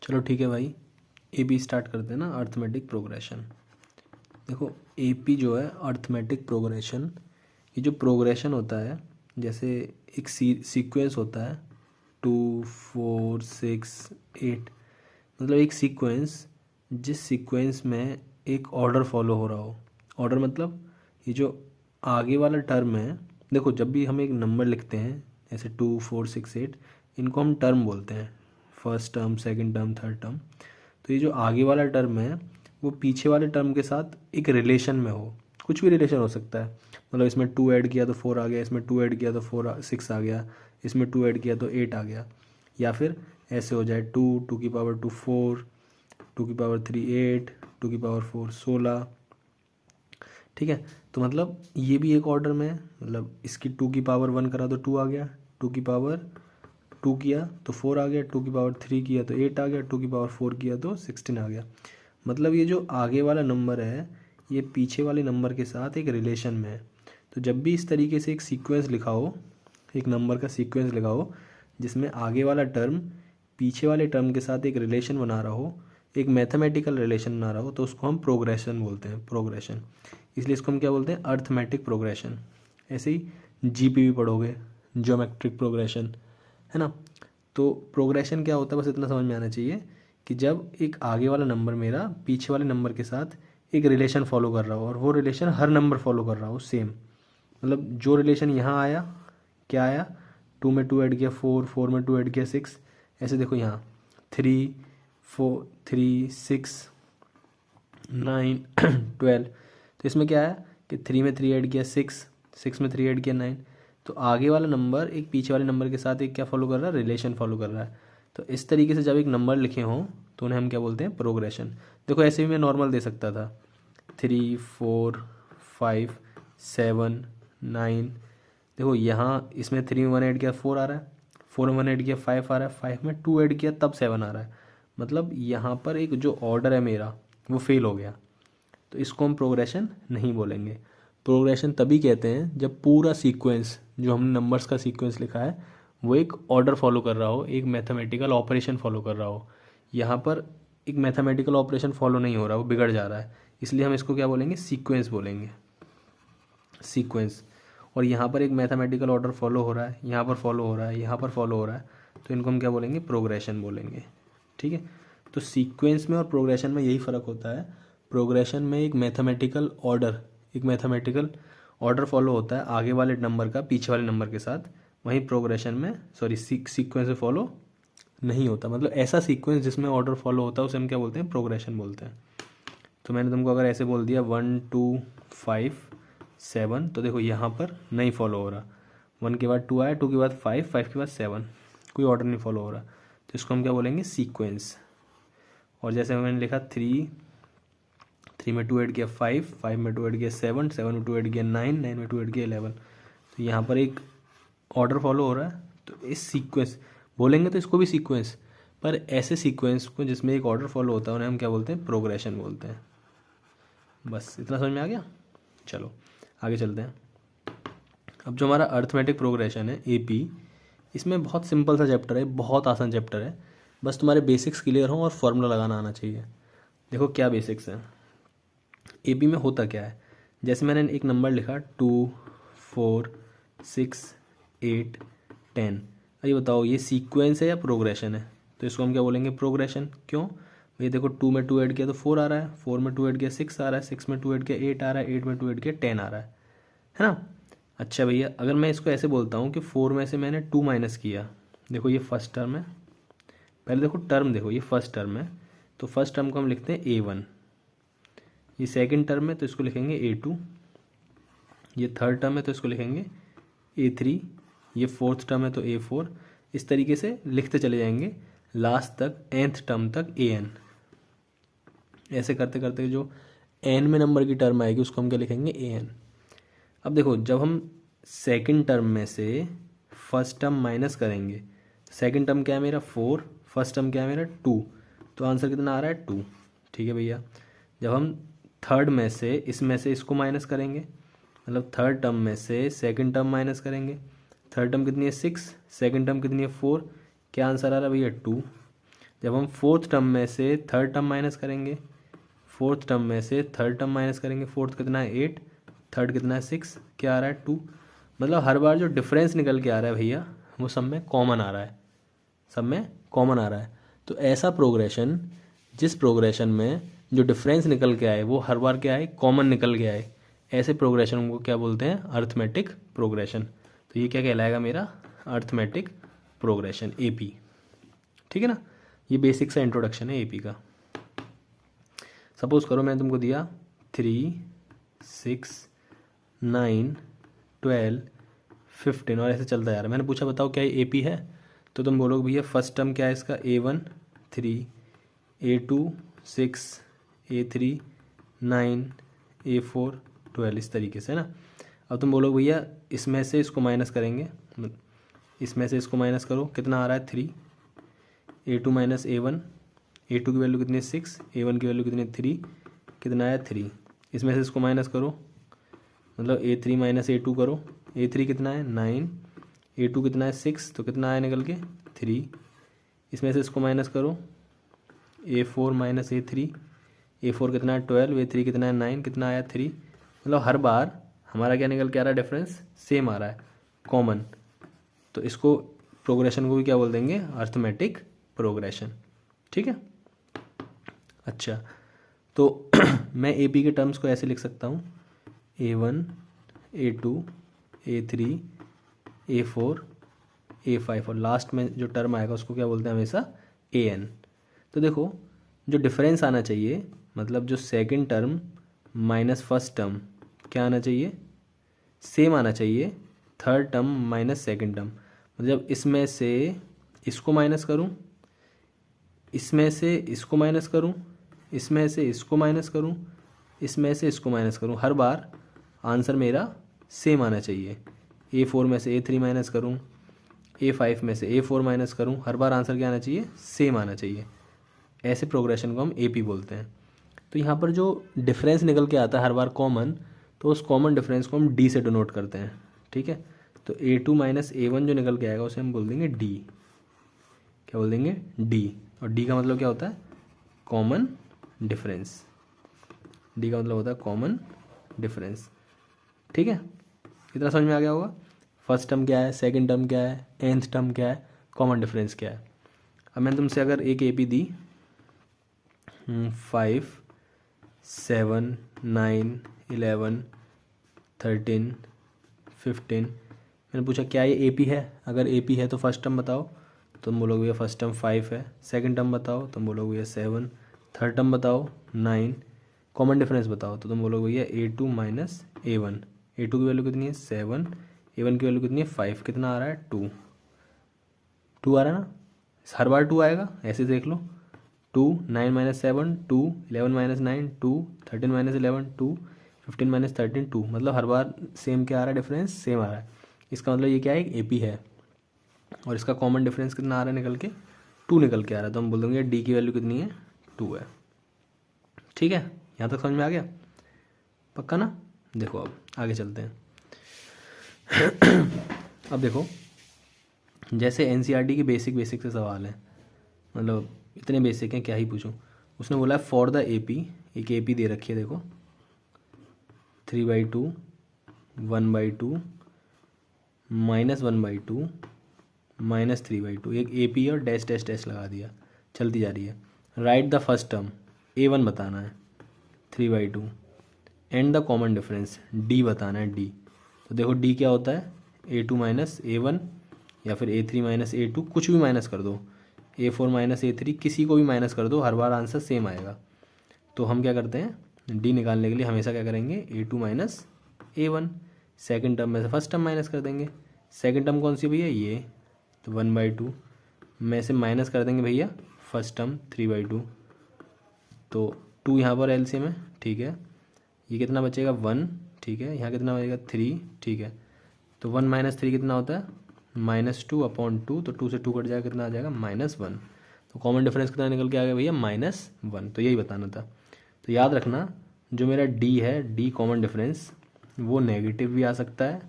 चलो ठीक है भाई, ए बी स्टार्ट करते हैं ना, अर्थमेटिक प्रोग्रेशन। देखो ए पी जो है अर्थमेटिक प्रोग्रेशन, ये जो प्रोग्रेशन होता है जैसे एक सीक्वेंस होता है 2 4 6 8, मतलब एक सीक्वेंस जिस सीक्वेंस में एक ऑर्डर फॉलो हो रहा हो। ऑर्डर मतलब ये जो आगे वाला टर्म है, देखो जब भी हम एक नंबर लिखते हैं जैसे 2 4 6 8, इनको हम टर्म बोलते हैं, first term second term third term. तो ये जो आगे वाला टर्म है वो पीछे वाले टर्म के साथ एक रिलेशन में हो, कुछ भी रिलेशन हो सकता है। मतलब इसमें 2 ऐड किया तो 4 आ गया, इसमें 2 ऐड किया तो 6 आ गया, इसमें 2 ऐड किया तो 8 आ गया। या फिर ऐसे हो जाए 2 2 की पावर 2 4, 2 की पावर 3 8, 2 की पावर 4 16। ठीक है, तो मतलब ये भी एक ऑर्डर में है। मतलब इसकी 2 की पावर 1 करा तो 2 आ गया, 2 की पावर 2 किया तो 4 आ गया, 2 की पावर 3 किया तो 8 आ गया, 2 की पावर 4 किया तो 16 आ गया। मतलब ये जो आगे वाला नंबर है ये पीछे वाले नंबर के साथ एक रिलेशन में है। तो जब भी इस तरीके से एक सीक्वेंस लिखा हो, एक नंबर का सीक्वेंस लिखा हो जिसमें आगे वाला टर्म पीछे वाले टर्म के साथ एक रिलेशन बना रहा हो, एक मैथमेटिकल रिलेशन बना रहा हो, तो उसको हम प्रोग्रेशन बोलते हैं, प्रोग्रेशन। इसलिए इसको हम क्या बोलते हैं, अर्थमेटिक प्रोग्रेशन। ऐसे ही जीपी भी पढ़ोगे, ज्योमेट्रिक प्रोग्रेशन, है ना। तो प्रोग्रेशन क्या होता है, बस इतना समझ में आना चाहिए कि जब एक आगे वाला नंबर मेरा पीछे वाले नंबर के साथ एक रिलेशन फॉलो कर रहा हो और वो रिलेशन हर नंबर फॉलो कर रहा हो सेम। मतलब जो रिलेशन यहाँ आया, क्या आया, 2 में 2 ऐड किया 4, 4 में 2 ऐड किया 6। ऐसे देखो यहाँ 3 4 3 6 9 12। तो इसमें क्या है कि 3 में 3 ऐड किया 6, 6 में 3 ऐड किया 9। तो आगे वाला नंबर एक पीछे वाले नंबर के साथ एक क्या फॉलो कर रहा है, रिलेशन फॉलो कर रहा है। तो इस तरीके से जब एक नंबर लिखे हों तो उन्हें हम क्या बोलते हैं, प्रोग्रेशन। देखो ऐसे भी मैं नॉर्मल दे सकता था 3 4 5 7 9। देखो यहाँ इसमें 3 में 1 ऐड किया 4 आ रहा है, 4 में 1 ऐड किया 5 आ रहा है, 5 में 2 ऐड किया तब 7 आ रहा है। मतलब यहाँ पर एक जो ऑर्डर है मेरा वो फेल हो गया, तो इसको हम प्रोग्रेशन नहीं बोलेंगे। प्रोग्रेशन तभी कहते हैं जब पूरा सीक्वेंस जो हमने नंबर्स का सीक्वेंस लिखा है वो एक ऑर्डर फॉलो कर रहा हो, एक मैथमेटिकल ऑपरेशन फॉलो कर रहा हो। यहाँ पर एक मैथमेटिकल ऑपरेशन फॉलो नहीं हो रहा, वो बिगड़ जा रहा है, इसलिए हम इसको क्या बोलेंगे, सीक्वेंस बोलेंगे, सीक्वेंस। और यहाँ पर एक मैथमेटिकल ऑर्डर फॉलो हो रहा है, यहाँ पर फॉलो हो रहा है, यहाँ पर फॉलो हो रहा है, तो इनको हम क्या बोलेंगे, प्रोग्रेशन बोलेंगे। ठीक है, तो सीक्वेंस में और प्रोग्रेशन में यही फ़र्क होता है। प्रोग्रेशन में एक मैथमेटिकल ऑर्डर, एक मैथमेटिकल ऑर्डर फॉलो होता है आगे वाले नंबर का पीछे वाले नंबर के साथ। वहीं प्रोग्रेशन में सीक्वेंस में फॉलो नहीं होता। मतलब ऐसा सीक्वेंस जिसमें ऑर्डर फॉलो होता है उसे हम क्या बोलते हैं, प्रोग्रेशन बोलते हैं। तो मैंने तुमको अगर ऐसे बोल दिया 1 2 5 7, तो देखो यहाँ पर नहीं फॉलो हो रहा, 1 के बाद 2 आया, 2 के बाद 5, 5 के बाद 7, कोई ऑर्डर नहीं फॉलो हो रहा। तो इसको हम क्या बोलेंगे, सीक्वेंस। और जैसे मैंने लिखा 3, 3 में 2 ऐड किया 5, 5 में 2 ऐड किया 7, 7 में 2 ऐड किया 9, 9 में 2 ऐड किया 11। तो यहाँ पर एक ऑर्डर फॉलो हो रहा है, तो इस सीक्वेंस बोलेंगे तो इसको भी सीक्वेंस, पर ऐसे सीक्वेंस को जिसमें एक ऑर्डर फॉलो होता है उन्हें हम क्या बोलते हैं, प्रोग्रेशन बोलते हैं। बस इतना समझ में आ गया। चलो आगे चलते हैं। अब जो हमारा अर्थमेटिक प्रोग्रेशन है एपी, इसमें बहुत सिंपल सा चैप्टर है, बहुत आसान चैप्टर है। बस तुम्हारे बेसिक्स क्लियर हों और फॉर्मूला लगाना आना चाहिए। देखो क्या बेसिक्स हैं एपी में, होता क्या है। जैसे मैंने एक नंबर लिखा 2 4 6 8 10। अब ये बताओ ये सीक्वेंस है या प्रोग्रेशन है। तो इसको हम क्या बोलेंगे, प्रोग्रेशन। क्यों, ये देखो 2 में 2 ऐड किया तो 4 आ रहा है, 4 में 2 ऐड किया 6 आ रहा है, 6 में 2 ऐड किया 8 आ रहा है, 8 में 2 ऐड किया 10 आ रहा है ना। अच्छा भैया अगर मैं इसको ऐसे बोलता हूँ कि 4 में से मैंने 2 माइनस किया, देखो ये फर्स्ट टर्म है, पहले देखो टर्म, देखो ये फर्स्ट टर्म है, तो फर्स्ट टर्म को हम लिखते हैं A1। ये सेकंड टर्म है तो इसको लिखेंगे A2। ये थर्ड टर्म है तो इसको लिखेंगे A3। ये फोर्थ टर्म है तो A4। इस तरीके से लिखते चले जाएंगे लास्ट तक, nth टर्म तक AN। ऐसे करते करते जो n में नंबर की टर्म आएगी उसको हम क्या लिखेंगे, AN। अब देखो जब हम सेकंड टर्म में से फर्स्ट टर्म माइनस करेंगे, सेकंड टर्म क्या है मेरा 4, फर्स्ट टर्म क्या है मेरा 2, तो आंसर कितना आ रहा है 2। ठीक है भैया, जब हम थर्ड में से इसमें से इसको माइनस करेंगे, मतलब थर्ड टर्म में से सेकंड टर्म माइनस करेंगे, थर्ड टर्म कितनी है 6, सेकंड टर्म कितनी है 4, क्या आंसर आ रहा है भैया 2। जब हम फोर्थ टर्म में से थर्ड टर्म माइनस करेंगे, फोर्थ टर्म में से थर्ड टर्म माइनस करेंगे, फोर्थ कितना है 8, थर्ड कितना है 6, क्या आ रहा है 2। मतलब हर बार जो डिफरेंस निकल के आ रहा है भैया वो सब में कॉमन आ रहा है, सब में कॉमन आ रहा है। तो ऐसा प्रोग्रेशन, जिस प्रोग्रेशन में जो डिफरेंस निकल के आए वो हर बार क्या आए, कॉमन निकल के आए, ऐसे प्रोग्रेशन को क्या बोलते हैं, अर्थमेटिक प्रोग्रेशन। तो ये क्या कहलाएगा मेरा, अर्थमेटिक प्रोग्रेशन, एपी। ठीक है ना, ये बेसिक सा इंट्रोडक्शन है एपी का। सपोज करो मैंने तुमको दिया 3, 6, 9, 12, 15 और ऐसे चलता जा रहा है। मैंने पूछा बताओ क्या ये एपी है, तो तुम बोलोगे भैया फर्स्ट टर्म क्या है इसका, A1 3, A2 6, A3 9, A4 12, इस तरीके से ना। अब तुम बोलोगे भैया इसमें से इसको माइनस करेंगे, इसमें से इसको माइनस करो, कितना आ रहा है 3, A2 माइनस A1, A2 की वैल्यू कितनी है 6, A1 की वैल्यू कितनी है 3, कितना आया 3। इसमें से इसको माइनस करो, मतलब A3 माइनस A2 करो, A3 कितना है 9, A2 कितना है 6, तो कितना आया निकल के 3। इसमें से इसको माइनस करो, A4 माइनस A3, A4 कितना है 12, A3 कितना है 9, कितना आया 3। मतलब हर बार हमारा क्या निकल के आ रहा है, डिफरेंस सेम आ रहा है, कॉमन। तो इसको प्रोग्रेशन को भी क्या बोल देंगे, अर्थमेटिक प्रोग्रेशन। ठीक है, अच्छा तो मैं एपी के टर्म्स को ऐसे लिख सकता हूँ, A1, A2, A3, A4, A5 और लास्ट में जो टर्म आएगा उसको क्या बोलते हैं हमेशा, AN। तो देखो जो डिफरेंस आना चाहिए, मतलब जो second term minus first term क्या आना चाहिए, सेम आना चाहिए third term minus second term. मतलब इसमें से इसको माइनस करूं, इसमें से इसको माइनस करूं, इसमें से इसको माइनस करूं, इसमें से इसको माइनस करूं, हर बार आंसर मेरा सेम आना चाहिए। A4 में से A3 माइनस करूं, A5 में से A4 माइनस करूं, हर बार आंसर क्या आना चाहिए, सेम आना चाहिए। ऐसे प्रोग्रेशन को हम AP बोलते हैं। तो यहाँ पर जो डिफरेंस निकल के आता है हर बार कॉमन, तो उस कॉमन डिफरेंस को हम D से डिनोट करते हैं। ठीक है, तो A2 माइनस A1 जो निकल के आएगा उसे हम बोल देंगे D। क्या बोल देंगे, D। और D का मतलब क्या होता है, कॉमन डिफरेंस। D का मतलब होता है कॉमन डिफरेंस। ठीक है, कितना समझ में आ गया होगा, फर्स्ट टर्म क्या है, सेकंड टर्म क्या है, nth टर्म क्या है, कॉमन डिफरेंस क्या है। अब मैंने तुमसे अगर एक AP दी 5, 7, 9, 11, 13, 15, मैंने पूछा क्या ये AP है। अगर AP है तो फर्स्ट टर्म बताओ, तुम बोलोगे भैया फर्स्ट टर्म 5 है। सेकंड टर्म बताओ, तुम बोलोगे भैया 7। थर्ड टर्म बताओ 9। कॉमन डिफरेंस बताओ, तो तुम बोलोगे भैया A2 माइनस A1। A2 की वैल्यू कितनी है 7, A1 की वैल्यू कितनी है 5, कितना आ रहा है 2। 2 आ रहा है ना, हर बार 2 आएगा, ऐसे देख लो। 2, 9 माइनस 7 2, 11 माइनस 9 2, 13 माइनस 11 2, 15 माइनस 13 2। मतलब हर बार सेम क्या आ रहा है, डिफरेंस सेम आ रहा है। इसका मतलब ये क्या है, एक AP है। और इसका कॉमन डिफरेंस कितना आ रहा है निकल के, 2 निकल के आ रहा है। तो हम बोल देंगे D की वैल्यू कितनी है, 2 है। ठीक है, यहाँ तक समझ में आ गया, पक्का ना। देखो अब आगे चलते हैं। अब देखो जैसे NCERT की बेसिक से सवाल है, मतलब इतने बेसिक हैं क्या ही पूछूं। उसने बोला है फॉर द AP, एक AP दे रखी है देखो 3/2, 1/2, -1/2, -3/2। एक AP और डैश डैश डैश लगा दिया, चलती जा रही है। Right the first term, A1 बताना है 3/2 and the common difference D बताना है D। तो देखो D क्या होता है, A2 माइनस A1 या फिर A3 माइनस A2, कुछ भी माइनस कर दो, A4 माइनस A3, किसी को भी माइनस कर दो, हर बार आंसर सेम आएगा। तो हम क्या करते हैं, D निकालने के लिए हमेशा क्या करेंगे, A2 minus A1। Second term में से फर्स्ट टर्म माइनस कर देंगे। सेकेंड टर्म कौन सी भैया, ये, तो 1/2 में से माइनस कर देंगे भैया फर्स्ट टर्म 3/2। तो 2 यहाँ पर LCM है, ठीक है। ये कितना बचेगा 1, ठीक है। यहाँ कितना बचेगा 3, ठीक है। तो 1 माइनस 3 कितना होता है, -2/2। तो 2 से 2 कट जाएगा, कितना आ जाएगा -1। तो कॉमन डिफरेंस कितना निकल के आ गया भैया, -1। तो यही बताना था। तो याद रखना जो मेरा D है, D कॉमन डिफरेंस, वो नेगेटिव भी आ सकता है,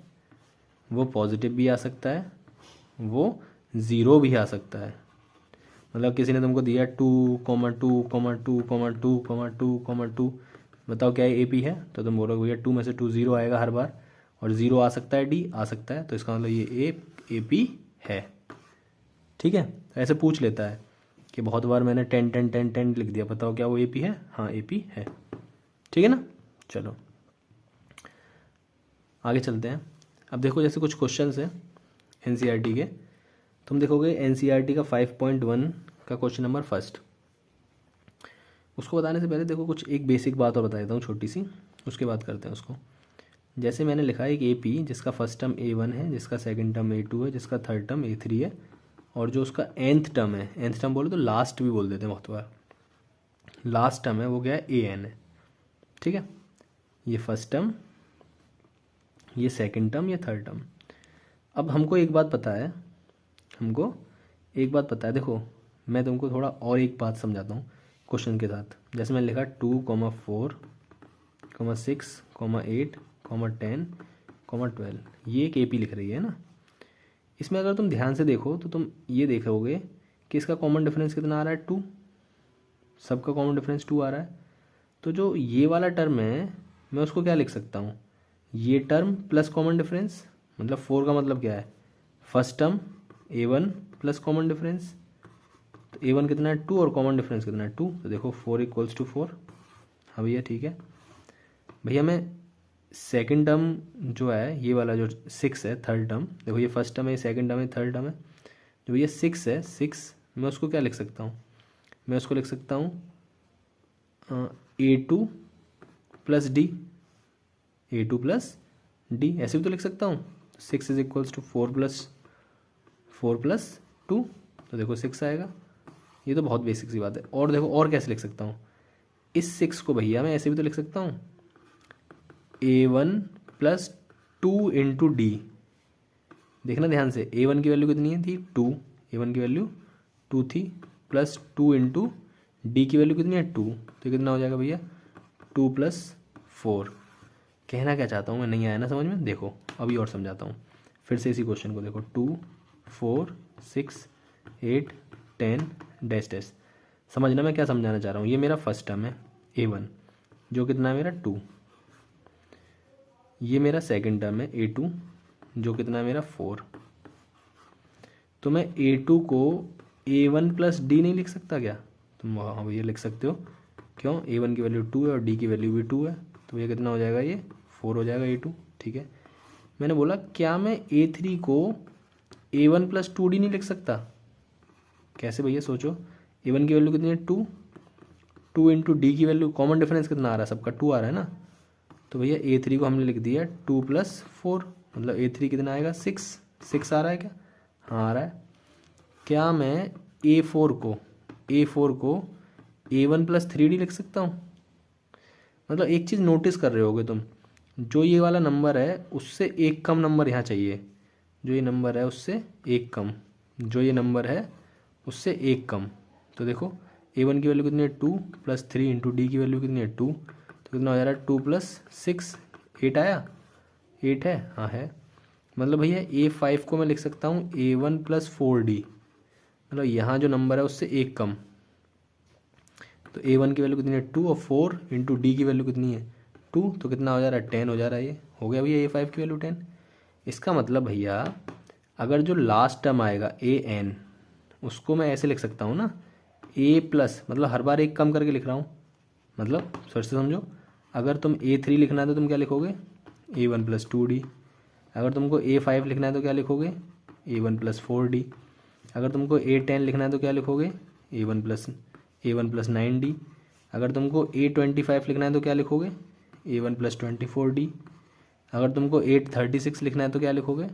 वो पॉजिटिव भी आ सकता है, वो 0 भी आ सकता है। मतलब किसी ने तुमको दिया 2,2,2,2,2,2,2, बताओ क्या ए पी है, तो तुम बोलोगे भैया 2 में से 2 0 आएगा हर बार, और 0 आ सकता है, डी आ सकता है, तो इसका मतलब ये ए पी है। ठीक है, ऐसे पूछ लेता है कि बहुत बार मैंने 10 10 10 10 लिख दिया, बताओ क्या वो ए पी है, हाँ ए पी है। ठीक है ना, चलो आगे चलते हैं। अब देखो जैसे कुछ क्वेश्चंस हैं एनसीईआरटी के, तुम देखोगे एनसीईआरटी का 5.1 का क्वेश्चन नंबर फर्स्ट। उसको बताने से पहले देखो कुछ एक बेसिक बात और बता देता हूँ छोटी सी, उसके बाद करते हैं उसको। जैसे मैंने लिखा है कि ए पी जिसका फर्स्ट टर्म A1 है, जिसका सेकंड टर्म A2 है, जिसका थर्ड टर्म A3 है, और जो उसका nth टर्म है, nth टर्म बोले तो लास्ट भी बोल देते हैं बहुत बार, लास्ट टर्म है वो क्या है, AN है। ठीक है, ये फर्स्ट टर्म, ये सेकंड टर्म, ये थर्ड टर्म। अब हमको एक बात पता है, देखो मैं तुमको थोड़ा और एक बात समझाता हूँ क्वेश्चन के साथ। जैसे मैंने लिखा 2, 4, 6, 8, 10, 12, ये एक AP लिख रही है ना। इसमें अगर तुम ध्यान से देखो तो तुम ये देखोगे कि इसका कॉमन डिफरेंस कितना आ रहा है, 2, सबका कॉमन डिफरेंस 2 आ रहा है। तो जो ये वाला टर्म है मैं उसको क्या लिख सकता हूँ, ये टर्म प्लस कॉमन डिफरेंस, मतलब 4 का मतलब क्या है, first term A1 plus common difference. तो A1 कितना है, 2, और कॉमन डिफरेंस कितना है, 2, तो देखो 4 = 4। हाँ भैया ठीक है। भैया मैं सेकंड टर्म जो है, ये वाला जो 6 है, थर्ड टर्म, देखो ये फर्स्ट टर्म है, ये सेकंड टर्म है, थर्ड टर्म है, जो ये 6 है, 6 मैं उसको क्या लिख सकता हूँ, मैं उसको लिख सकता हूँ A2 plus D, A2 plus D, ऐसे भी तो लिख सकता हूँ। 6 = 4 प्लस 2, तो देखो 6 आएगा। ये तो बहुत बेसिक सी बात है। और देखो और कैसे लिख सकता हूँ, इस 6 को भैया मैं ऐसे भी तो लिख सकता हूँ, A1 प्लस 2 इंटू डी। देखना ध्यान से, A1 की वैल्यू कितनी है थी, 2, A1 की वैल्यू 2 थी, प्लस 2 इंटू डी की वैल्यू कितनी है, 2, तो कितना हो जाएगा भैया, 2 + 4। कहना क्या चाहता हूँ मैं, नहीं आया ना समझ में, देखो अभी और समझाता हूँ फिर से इसी क्वेश्चन को। देखो 2, 4, 6, 8, 10 डैश डैश, समझना मैं क्या समझाना चाह रहा हूँ। ये मेरा फर्स्ट टर्म है A1 जो कितना है मेरा 2, ये मेरा सेकंड टर्म है A2 जो कितना है मेरा 4। तो मैं A2 को A1 प्लस डी नहीं लिख सकता क्या, तुम हाँ भैया लिख सकते हो। क्यों, A1 की वैल्यू 2 है और डी की वैल्यू भी 2 है, तो ये कितना हो जाएगा, ये 4 हो जाएगा A2। ठीक है, मैंने बोला क्या मैं A3 को A1 प्लस 2D नहीं लिख सकता, कैसे भैया सोचो। A1 की वैल्यू कितनी है, 2, 2 इंटू डी की वैल्यू, कॉमन डिफरेंस कितना आ रहा है, सबका 2 आ रहा है ना, तो भैया A3 को हमने लिख दिया 2 + 4, मतलब A3 कितना आएगा, 6 आ रहा है क्या, हाँ आ रहा है। क्या मैं A4 को A1 + 3D लिख सकता हूँ। मतलब एक चीज़ नोटिस कर रहे होगे तुम, जो ये वाला नंबर है उससे एक कम नंबर यहाँ चाहिए, जो ये नंबर है उससे एक कम, जो ये नंबर है उससे एक कम। तो देखो A1 की वैल्यू कितनी है, 2 + 3 इंटू डी की वैल्यू कितनी है, 2, तो कितना हो जा रहा है, 2 + 6, 8 आया, 8 है, हाँ है। मतलब भैया A5 को मैं लिख सकता हूँ A1 + 4D, मतलब यहाँ जो नंबर है उससे एक कम। तो A1 की वैल्यू कितनी है, 2, और 4 इंटू डी की वैल्यू कितनी है, 2, तो कितना हो जा रहा है, 10 हो जा रहा है। ये हो गया भैया A5 की वैल्यू 10। इसका मतलब भैया अगर जो लास्ट टर्म आएगा AN, उसको मैं ऐसे लिख सकता हूँ ना, A+, मतलब हर बार एक कम करके लिख रहा हूँ, मतलब फिर से समझो, अगर तुम A3 लिखना है तो तुम क्या लिखोगे, A1 + 2D। अगर तुमको A5 लिखना है तो क्या लिखोगे, A1 + 4D। अगर तुमको A10 लिखना है तो क्या लिखोगे, A1 + 9D। अगर तुमको A25 लिखना है तो क्या लिखोगे, A1 + 24D। अगर तुमको A36 लिखना है तो क्या लिखोगे,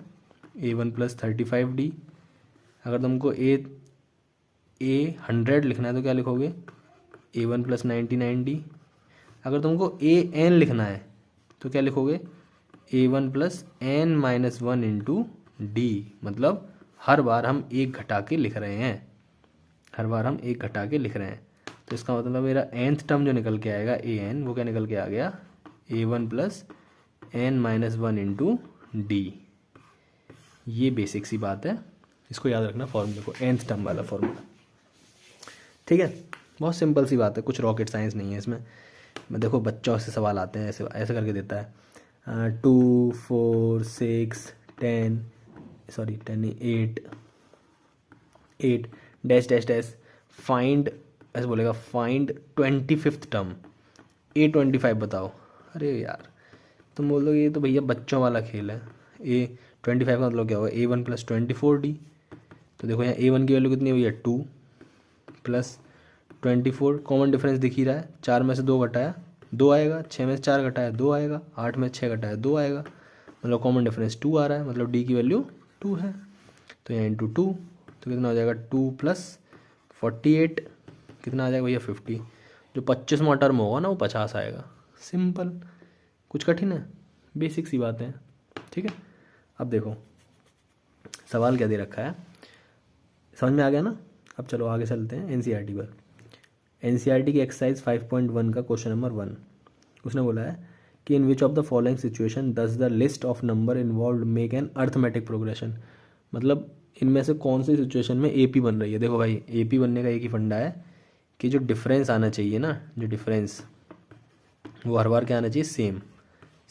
A1 + 35D। अगर तुमको A100 लिखना है तो क्या लिखोगे, A1 + 99D। अगर तुमको AN लिखना है तो क्या लिखोगे, A1 + n-1 इंटू डी। मतलब हर बार हम एक घटा के लिख रहे हैं, तो इसका मतलब मेरा nth टर्म जो निकल के आएगा AN, वो क्या निकल के आ गया, A1 + n-1 इंटू डी। ये बेसिक सी बात है, इसको याद रखना फॉर्मूले को, nth टर्म वाला फॉर्मूला। ठीक है, बहुत सिंपल सी बात है, कुछ रॉकेट साइंस नहीं है इसमें। मैं देखो बच्चों से सवाल आते हैं, ऐसे ऐसे करके देता है 2 4 6 10, सॉरी 10 नहीं, 8 डैश डैश डैश फाइंड, ऐसे बोलेगा फाइंड 25th टर्म, A25 बताओ। अरे यार तुम बोल दो ये तो भैया बच्चों वाला खेल है। A25 का मतलब क्या होगा, A1 + 24D। तो देखो यहाँ A1 की वैल्यू कितनी हुई है 2 + 24, कॉमन डिफरेंस दिख ही रहा है, 4 में से 2 घटाया 2 आएगा, 6 में से 4 घटाया 2 आएगा, 8 में 6 घटाया 2 आएगा, मतलब कॉमन डिफरेंस 2 आ रहा है, मतलब D की वैल्यू 2 है। तो यहाँ इंटू 2, तो कितना हो जाएगा 2 + 48, कितना आ जाएगा भैया 50। जो 25वां टर्म होगा ना वो 50 आएगा। सिंपल, कुछ कठिन है, बेसिक सी बातें हैं। ठीक है, अब देखो सवाल क्या दे रखा है, समझ में आ गया ना। अब चलो आगे चलते हैं एनसीईआरटी पर। एनसीईआरटी की एक्सरसाइज 5.1 का क्वेश्चन नंबर 1, उसने बोला है कि in which of the following situation does the list of number involve make an arithmetic progression. मतलब इनमें से कौन सी सिचुएशन में एपी बन रही है। देखो भाई एपी बनने का एक ही फंडा है कि जो डिफरेंस आना चाहिए ना, जो डिफरेंस वो हर बार क्या आना चाहिए, सेम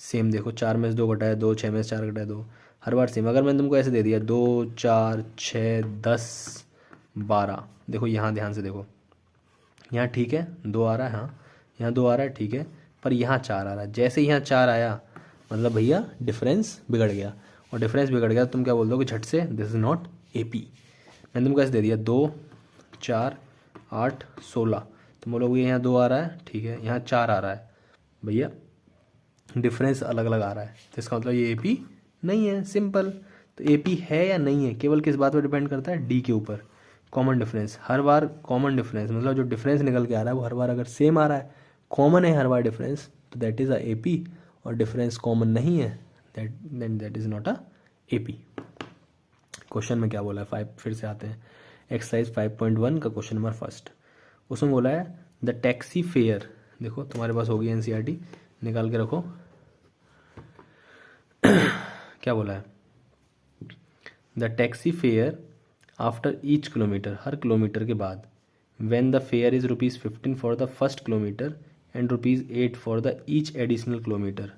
सेम। देखो 4 में से 2 घटाया 2, 6 में से 4 घटाया 2, हर बार सेम। अगर मैंने तुमको ऐसे दे दिया 2 4 6 10 12, देखो यहाँ ध्यान से देखो, यहाँ ठीक है 2 आ रहा है, हाँ यहाँ 2 आ रहा है ठीक है, पर यहाँ 4 आ रहा है। जैसे ही यहाँ 4 आया मतलब भैया डिफरेंस बिगड़ गया, और डिफरेंस बिगड़ गया तो तुम क्या बोल दो कि झट से दिस इज़ नॉट एपी। मैंने तुमको ऐसे दे दिया 2 4 8 16, तुम बोलोगे यहाँ 2 आ रहा है ठीक है, यहाँ 4 आ रहा है, भैया डिफरेंस अलग अलग आ रहा है, तो इसका मतलब ये एपी नहीं है। सिंपल। तो एपी है या नहीं है केवल किस बात पर डिपेंड करता है, डी के ऊपर, कॉमन डिफरेंस। हर बार कॉमन डिफरेंस मतलब जो डिफरेंस निकल के आ रहा है वो हर बार अगर सेम आ रहा है, कॉमन है हर बार डिफरेंस, तो दैट इज़ अ एपी। और डिफरेंस कॉमन नहीं है that is not a AP. Question में क्या बोला है 5, फिर से आते हैं एक्सरसाइज 5.1 का क्वेश्चन नंबर 1। उसमें बोला है द टैक्सी फेयर, देखो तुम्हारे पास होगी एनसीईआरटी, निकाल के रखो। क्या बोला है, the taxi fare after each kilometre, her kilometre के बाद, when the fair is ₹15 for the first kilometre and ₹8 for the each additional kilometre.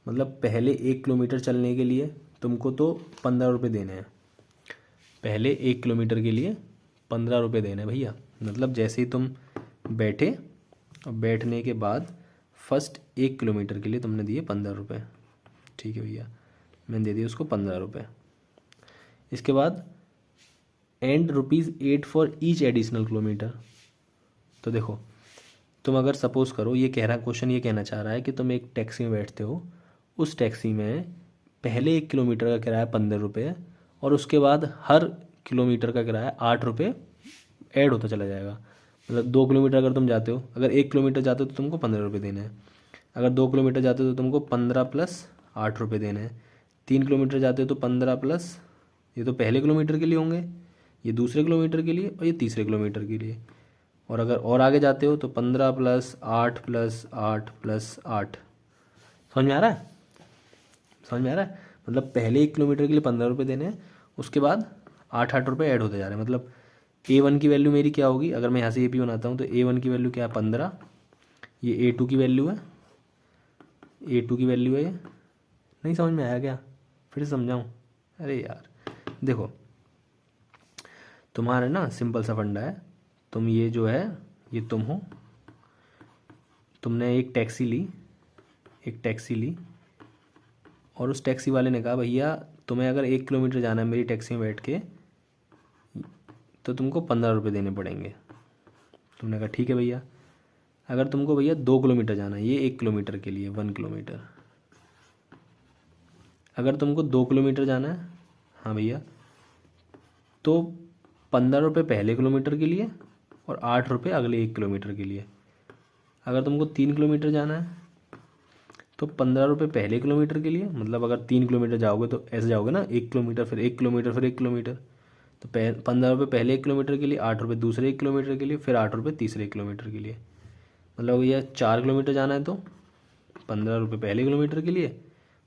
मतलब पहले 1 किलोमीटर चलने के लिए तुमको तो 15 रुपये देने हैं, पहले 1 किलोमीटर के लिए 15 रुपये देने हैं भैया। मतलब जैसे ही तुम बैठे और बैठने के बाद फर्स्ट 1 किलोमीटर के लिए तुमने दिए 15 रुपये, ठीक है भैया, मैंने दे दिए उसको 15 रुपये। इसके बाद and ₹8 for each additional kilometre. तो देखो तुम अगर सपोज़ करो, ये कह रहा क्वेश्चन ये कहना चाह रहा है कि तुम एक टैक्सी में बैठते हो, उस टैक्सी में पहले 1 किलोमीटर का किराया 15 रुपये, और उसके बाद हर किलोमीटर का किराया 8 रुपये ऐड होता चला जाएगा। मतलब 2 किलोमीटर अगर तुम जाते हो, अगर 1 किलोमीटर जाते हो तो तुमको 15 रुपये देने हैं, अगर 2 किलोमीटर जाते हो तो तुमको 15 + 8 रुपये देने हैं, 3 किलोमीटर जाते हो तो 15 प्लस, ये तो पहले किलोमीटर के लिए होंगे, ये दूसरे किलोमीटर के लिए और ये तीसरे किलोमीटर के लिए। और अगर और आगे जाते हो तो 15 + 8 + 8 + 8। समझ में आ रहा है, समझ में आ रहा है। मतलब पहले 1 किलोमीटर के लिए 15 रुपये देने हैं, उसके बाद 8 रुपये ऐड होते जा रहे हैं। मतलब A1 की वैल्यू मेरी क्या होगी, अगर मैं यहाँ से AP बनाता हूँ तो A1 की वैल्यू क्या है 15, ये A2 की वैल्यू है, A2 की वैल्यू है ये। नहीं समझ में आया क्या, फिर से समझाऊँ। अरे यार देखो तुम्हारा ना सिंपल सा फंडा है, तुम ये जो है ये तुम हो, तुमने एक टैक्सी ली और उस टैक्सी वाले ने कहा भैया तुम्हें अगर 1 किलोमीटर जाना है मेरी टैक्सी में बैठ के तो तुमको 15 रुपये देने पड़ेंगे। तुमने कहा ठीक है भैया। अगर तुमको भैया 2 किलोमीटर जाना है, ये 1 किलोमीटर के लिए 1 किलोमीटर, अगर तुमको 2 किलोमीटर जाना है, हाँ भैया, तो 15 रुपये पहले किलोमीटर के लिए और 8 रुपये अगले 1 किलोमीटर के लिए। अगर तुमको 3 किलोमीटर जाना है तो 15 रुपये पहले किलोमीटर के लिए, मतलब अगर 3 किलोमीटर जाओगे तो ऐसे जाओगे ना, 1 किलोमीटर फिर 1 किलोमीटर फिर 1 किलोमीटर, तो 15 रुपये पहले 1 किलोमीटर के लिए, 8 रुपये दूसरे 1 किलोमीटर के लिए, फिर 8 रुपये तीसरे 1 किलोमीटर के लिए। मतलब भैया 4 किलोमीटर जाना है तो 15 रुपये पहले किलोमीटर के लिए,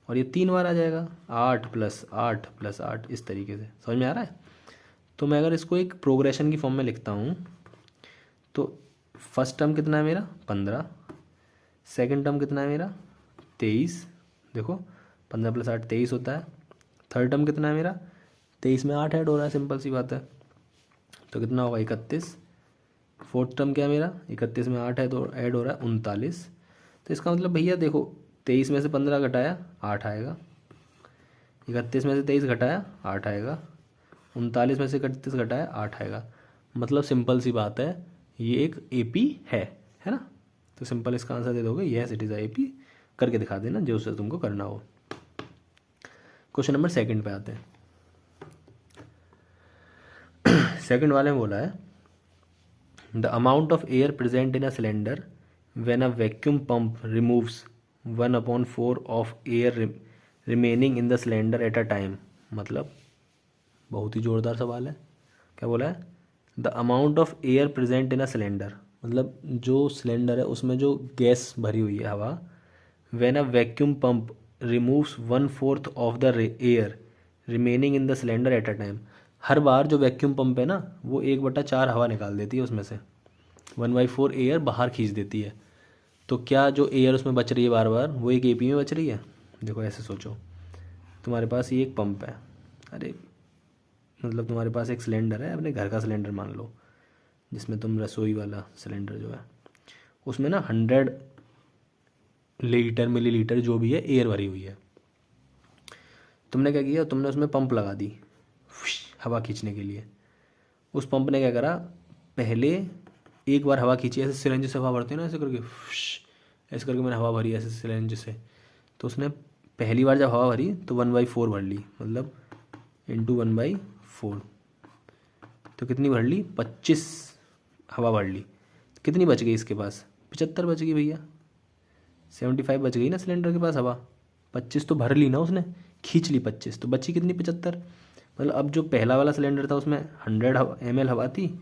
और ये 3 बार आ जाएगा 8 + 8 + 8, इस तरीके से। समझ में आ रहा है। तो मैं अगर इसको एक प्रोग्रेशन की फॉर्म में लिखता हूँ तो फर्स्ट टर्म कितना है मेरा 15, सेकंड टर्म कितना है मेरा 23, देखो 15 + 8 23 होता है। थर्ड टर्म कितना है मेरा 23 में 8 ऐड हो रहा है, सिंपल सी बात है, तो कितना होगा 31। फोर्थ टर्म क्या है मेरा 31 में 8 है तो ऐड हो रहा है 39। तो इसका मतलब भैया देखो 23 में से 15 घटाया 8 आएगा, 31 में से 23 घटाया 8 आएगा, 39 में से 31 घटाया 8 आएगा। मतलब सिंपल सी बात है, ये एक एपी है ना। तो सिंपल इसका आंसर दे दोगे, yes it is a AP. करके दिखा देना जो उससे तुमको करना हो। क्वेश्चन नंबर सेकंड पे आते हैं। सेकंड वाले में बोला है the amount of air present in a cylinder when a vacuum pump removes 1/4 of air remaining in the cylinder at a time. मतलब बहुत ही ज़ोरदार सवाल है। क्या बोला है, the amount of air present in a cylinder, मतलब जो सिलेंडर है उसमें जो गैस भरी हुई है हवा, when a vacuum pump removes 1/4 of the air remaining in the cylinder at a time. हर बार जो वैक्यूम पंप है ना वो 1/4 हवा निकाल देती है उसमें से, 1/4 एयर बाहर खींच देती है। तो क्या जो एयर उसमें बच रही है बार बार वो एक एपी में बच रही है। देखो ऐसे सोचो, तुम्हारे पास ये एक पंप है, अरे मतलब तुम्हारे पास एक सिलेंडर है, अपने घर का सिलेंडर मान लो, जिसमें तुम रसोई वाला सिलेंडर जो है उसमें ना 100 लीटर मिलीलीटर जो भी है एयर भरी हुई है। तुमने क्या किया, तुमने उसमें पंप लगा दी हवा खींचने के लिए। उस पंप ने क्या करा, पहले एक बार हवा खींची, ऐसे सिलेंडर से हवा भरती है ना, ऐसे करके ऐसे करके मैंने हवा भरी ऐसे सिलेंडर से। तो उसने पहली बार जब हवा भरी तो 1/4 भर ली, मतलब इंटू 1/4, तो कितनी भर ली 25 हवा भर ली। कितनी बच गई इसके पास 75 बच गई भैया, 75 बच गई ना सिलेंडर के पास हवा। 25 तो भर ली ना उसने, खींच ली 25, तो बची कितनी 75। मतलब अब जो पहला वाला सिलेंडर था उसमें 100 ml हवा थी,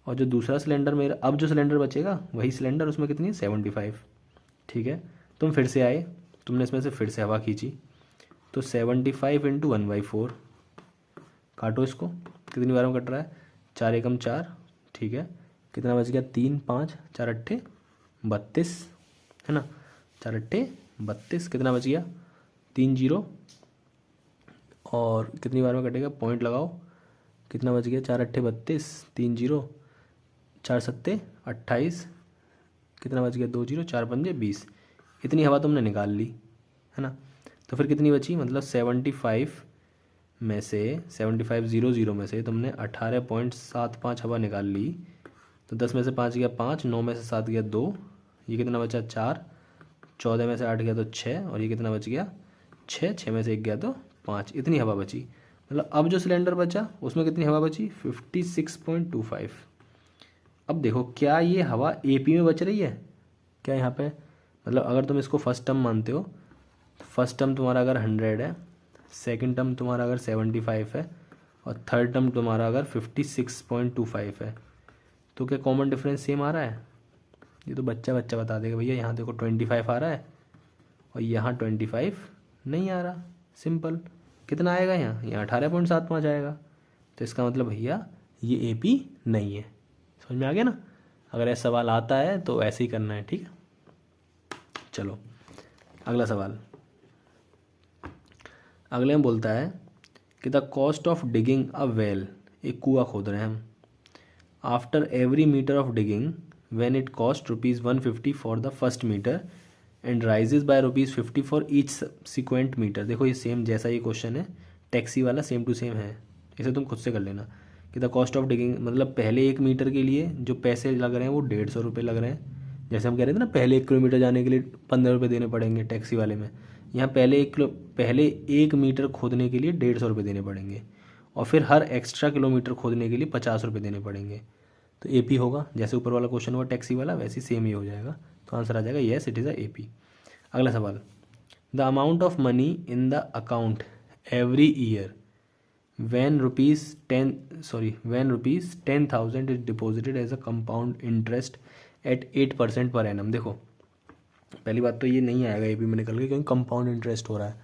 और जो दूसरा सिलेंडर मेरा, अब जो सिलेंडर बचेगा वही सिलेंडर, उसमें कितनी 75। ठीक है, तुम फिर से आए, तुमने इसमें से फिर से हवा खींची, तो 75 इंटू 1/4, काटो इसको, कितनी बार में कट रहा है 4 एकम 4, ठीक है, कितना बच गया 3 5 4 अट्ठे 32 है ना, 4 अट्ठे 32, कितना बच गया 3 0, और कितनी बार में कटेगा पॉइंट लगाओ, कितना बच गया 4 अट्ठे 32, 3 0, 4 सत्ते 28, कितना बच गया 2 0, 4 पंजे 20। इतनी हवा तुमने निकाल ली है ना। तो फिर कितनी बची, मतलब 75 में से 7500 में से तुमने 18.75 हवा निकाल ली। तो 10 में से 5 गया 5, 9 में से 7 गया 2, ये कितना बचा 4, 14 में से 8 गया तो 6, और ये कितना बच गया 6, 6 में से 1 गया तो 5, इतनी हवा बची। मतलब अब जो सिलेंडर बचा उसमें कितनी हवा बची 56.25। अब देखो क्या ये हवा एपी में बच रही है क्या यहाँ पे, मतलब अगर तुम इसको फर्स्ट टर्म मानते हो, फर्स्ट टर्म तुम्हारा अगर 100 है, सेकंड टर्म तुम्हारा अगर 75 है, और थर्ड टर्म तुम्हारा अगर 56.25 है, तो क्या कॉमन डिफरेंस सेम आ रहा है। ये तो बच्चा बच्चा बता देगा भैया, यहाँ देखो 25 आ रहा है और यहाँ 25 नहीं आ रहा। सिंपल, कितना आएगा यहाँ 18.75 आएगा। तो इसका मतलब भैया ये एपी नहीं है। समझ में आ गया ना। अगर ऐसा सवाल आता है तो ऐसे ही करना है, ठीक है। चलो अगला सवाल। अगले में बोलता है कि the cost of digging a well, एक कुआं खोद रहे हैं हम, after every metre of digging when it cost ₹150 for the first metre and rises by ₹50 for each subsequent metre. देखो ये सेम जैसा ये क्वेश्चन है टैक्सी वाला, सेम टू सेम है, इसे तुम खुद से कर लेना। कि द कॉस्ट ऑफ डिगिंग मतलब पहले 1 मीटर के लिए जो पैसे लग रहे हैं वो 150 रुपये लग रहे हैं। जैसे हम कह रहे थे ना पहले 1 किलोमीटर जाने के लिए 15 रुपये देने पड़ेंगे टैक्सी वाले में, यहाँ पहले 1 मीटर खोदने के लिए 150 रुपये देने पड़ेंगे, और फिर हर एक्स्ट्रा किलोमीटर खोदने के लिए 50 रुपये देने पड़ेंगे। तो एपी होगा, जैसे ऊपर वाला क्वेश्चन हुआ टैक्सी वाला वैसे सेम ही हो जाएगा। तो आंसर आ जाएगा yes it is a AP. अगला सवाल, the amount of money in the account every year when ₹10,000 is deposited as a compound interest at 8% per annum। देखो पहली बात तो ये नहीं आएगा एपी में निकल के, क्योंकि कंपाउंड इंटरेस्ट हो रहा है।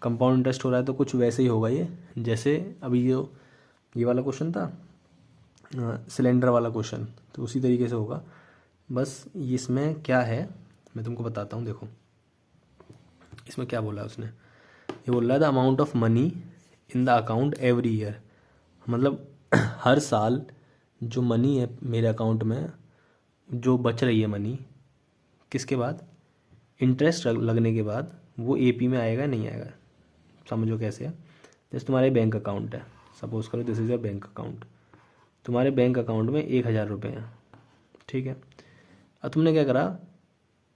कंपाउंड इंटरेस्ट हो रहा है तो कुछ वैसे ही होगा ये, जैसे अभी ये वाला क्वेश्चन था सिलेंडर वाला क्वेश्चन, तो उसी तरीके से होगा। बस इसमें क्या है मैं तुमको बताता हूँ। देखो इसमें क्या बोला है उसने, ये बोल रहा है the amount of money in the account every year, मतलब हर साल जो मनी है मेरे अकाउंट में, जो बच रही है मनी, किसके बाद, इंटरेस्ट लगने के बाद, वो एपी में आएगा नहीं आएगा। समझो कैसे है। जैसे तुम्हारे बैंक अकाउंट है, सपोज करो this is your bank account, तुम्हारे बैंक अकाउंट में 1,000 रुपये हैं, ठीक है। अब तुमने क्या करा,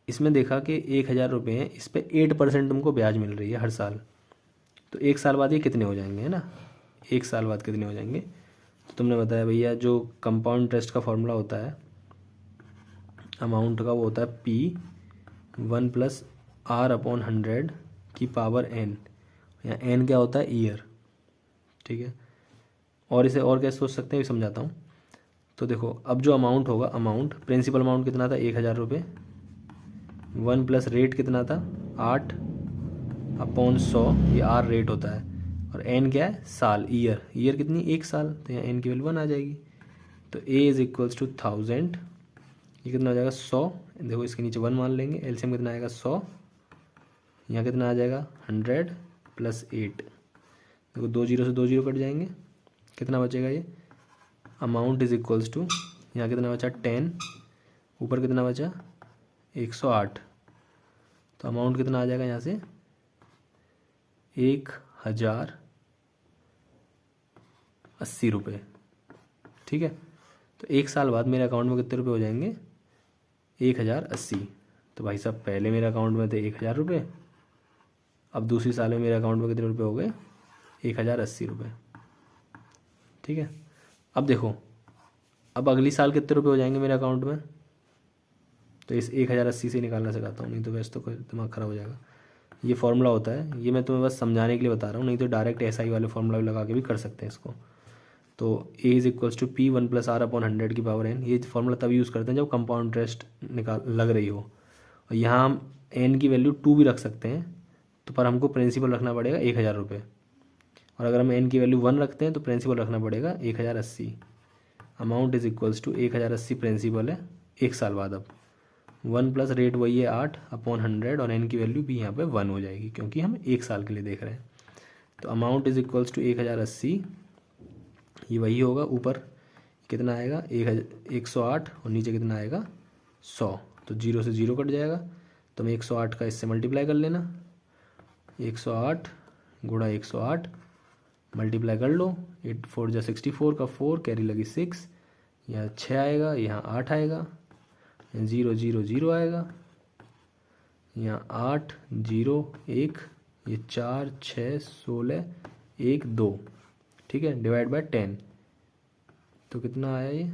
इसमें देखा कि 1,000 रुपये हैं, इस पर 8% तुमको ब्याज मिल रही है हर साल, तो एक साल बाद ये कितने हो जाएंगे, है ना, एक साल बाद कितने हो जाएंगे। तो तुमने बताया भैया जो कंपाउंड इंटरेस्ट का फॉर्मूला होता है अमाउंट का, वो होता है P1 + R/100 या n क्या होता है, ईयर, ठीक है। और इसे और कैसे सोच सकते हैं, ये समझाता हूँ। तो देखो अब जो अमाउंट होगा, अमाउंट प्रिंसिपल अमाउंट कितना था, 1,000 रुपये, 1 प्लस रेट कितना था 8/100, ये आर रेट होता है, और एन क्या है, साल, ईयर, ईयर कितनी, एक साल, तो यहाँ एन की वैल्यू 1 आ जाएगी। तो ए इज इक्वल्स टू 1000, ये कितना हो जाएगा 100, देखो इसके नीचे 1 मान लेंगे, एलसीएम कितना आएगा 100, यहाँ कितना आ जाएगा 100 + 8, देखो 2 जीरो से 2 जीरो कट जाएंगे, कितना बचेगा ये, अमाउंट इज इक्वल्स टू, यहाँ कितना बचा 10, ऊपर कितना बचा 108, तो अमाउंट कितना आ जाएगा यहाँ से 1,080 रुपये, ठीक है। तो एक साल बाद मेरे अकाउंट में कितने रुपए हो जाएंगे, 1,080। तो भाई साहब पहले मेरे अकाउंट में थे 1,000 रुपये, अब दूसरी साल में मेरे अकाउंट में कितने रुपए हो गए, 1,080 रुपये, ठीक है। अब देखो अब अगली साल कितने रुपए हो जाएंगे मेरे अकाउंट में, तो इस 1,080 से निकालना सिखाता हूँ, नहीं तो वैसे तो कोई दिमाग ख़राब हो जाएगा। ये फॉर्मूला होता है, ये मैं तुम्हें बस समझाने के लिए बता रहा हूँ, नहीं तो डायरेक्ट एसआई वाले फॉर्मूला भी लगा के भी कर सकते हैं इसको। तो ए is equals to P1 + R/100 ये फॉर्मूला तब यूज़ करते हैं जब कंपाउंड इंटरेस्ट लग रही हो, और यहाँ हम एन की वैल्यू 2 भी रख सकते हैं, तो पर हमको प्रिंसिपल रखना पड़ेगा 1,000 रुपये, और अगर हम एन की वैल्यू 1 रखते हैं तो प्रिंसिपल रखना पड़ेगा 1,080। Amount is equals to 1,080 principal है एक साल बाद। अब 1 प्लस रेट वही है 8/100, और एन की वैल्यू भी यहाँ पे 1 हो जाएगी क्योंकि हम एक साल के लिए देख रहे हैं। तो अमाउंट इज इक्वल्स टू 1,080, ये वही होगा, ऊपर कितना आएगा 108, और नीचे कितना आएगा 100, तो 0 से 0 कट जाएगा, तो हम 108 का इससे मल्टीप्लाई कर लेना, 108 गुणा 108 मल्टीप्लाई कर लो, 8 4 जा 64 का 4 कैरी लगी 6, यहाँ 6 आएगा, यहाँ 8 आएगा, 0 0 0 आएगा, यहाँ 8 0 1, ये 4 6 16 1 2, ठीक है, डिवाइड बाय 10, तो कितना आया ये,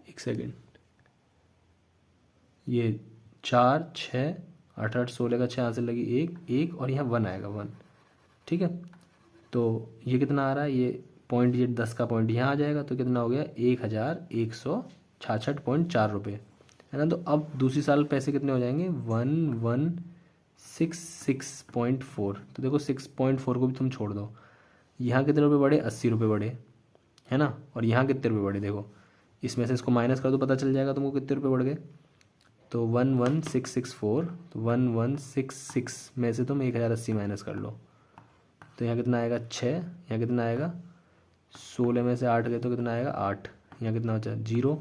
एक सेकेंड, ये 4 6 8 8 16 का 6 यहाँ से लगी 1 1, और यहाँ 1 आएगा 1, ठीक है। तो ये कितना आ रहा है, ये पॉइंट, ये 10 का पॉइंट यहाँ आ जाएगा, तो कितना हो गया 1,166.4 रुपये, है ना। तो अब दूसरी साल पैसे कितने हो जाएंगे 1,166.4, तो देखो 6.4 को भी तुम छोड़ दो, यहाँ कितने रुपये बढ़े 80 रुपये बढ़े, है ना, और यहाँ कितने रुपये बढ़े, देखो इसमें से इसको माइनस कर दो, पता चल जाएगा तुमको कितने रुपये बढ़ गए। तो 1,166.4, तो 1,166 में से तुम 1,080 माइनस कर लो, तो यहाँ कितना आएगा 6, यहाँ कितना आएगा 16 में से 8 गए तो कितना आएगा 8, यहाँ कितना बचा 0,